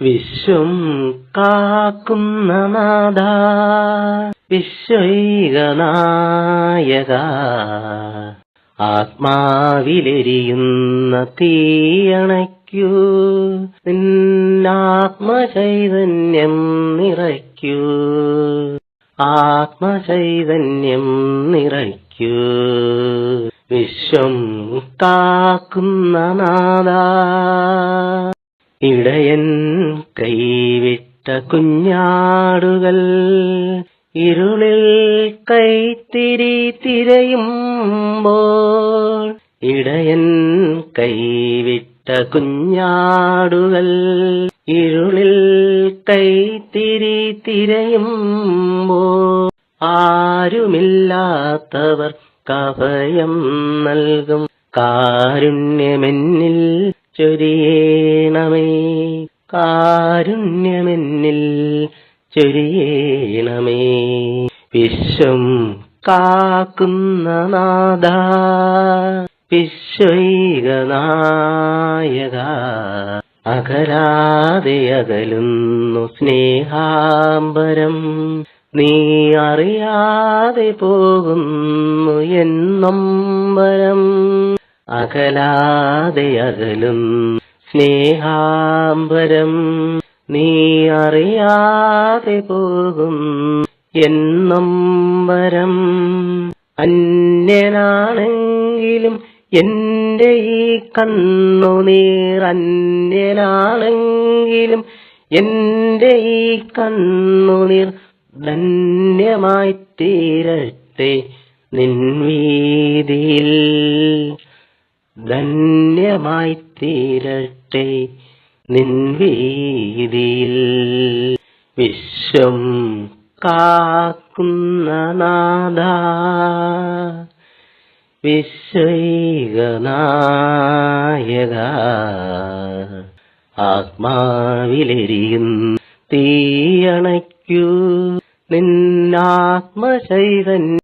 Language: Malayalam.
വിശ്വം കാക്കുന്ന നാഥ, വിശ്വൈകനായക, ആത്മാവിലെരിയുന്ന തീയണയ്ക്കൂ, നിന്നാത്മചൈതന്യം നിറയ്ക്കൂ, ആത്മചൈതന്യം നിറയ്ക്കൂ. വിശ്വം കാക്കുന്ന നാഥ, ഇടയൻ കൈവിട്ട കുഞ്ഞാടുകൾ ഇരുളിൽ കൈത്തിരി തിരയുമ്പോൾ, ഇടയൻ കൈവിട്ട കുഞ്ഞാടുകൾ ഇരുളിൽ കൈത്തിരി തിരയുമ്പോൾ, ആരുമില്ലാത്തവർ കഭയം നൽകും കാരുണ്യമെന്നിൽ ചൊരിയേണമേ, കാരുണ്യമെന്നിൽ ചൊരിയേണമേ. വിശ്വം കാക്കുന്ന നാഥ, വിശ്വൈകനായക, അകലാതെ അകലുന്നു സ്നേഹാംബരം, നീ അറിയാതെ പോകുന്നു എന്നൊമ്പരം. അകലാതെ അകലുന്നു സ്നേഹാംബരം, നീ അറിയാതെ പോകും എന്നൊമ്പരം. അന്യനാണെങ്കിലും എന്റെ ഈ കണ്ണുനീർ, അന്യനാണെങ്കിലും എന്റെ ഈ കണ്ണുനീർ ധന്യമായി തീരട്ടെ നിൻ വീതിയിൽ, ധന്യമായി തീരട്ടെ നിൻ വീതിയിൽ. വിശ്വം കാക്കുന്ന നാഥ, വിശ്വൈകനായക, ആത്മാവിലെരിയുന്ന തീയണയ്ക്കൂ, നിന്നാത്മചൈതന്യം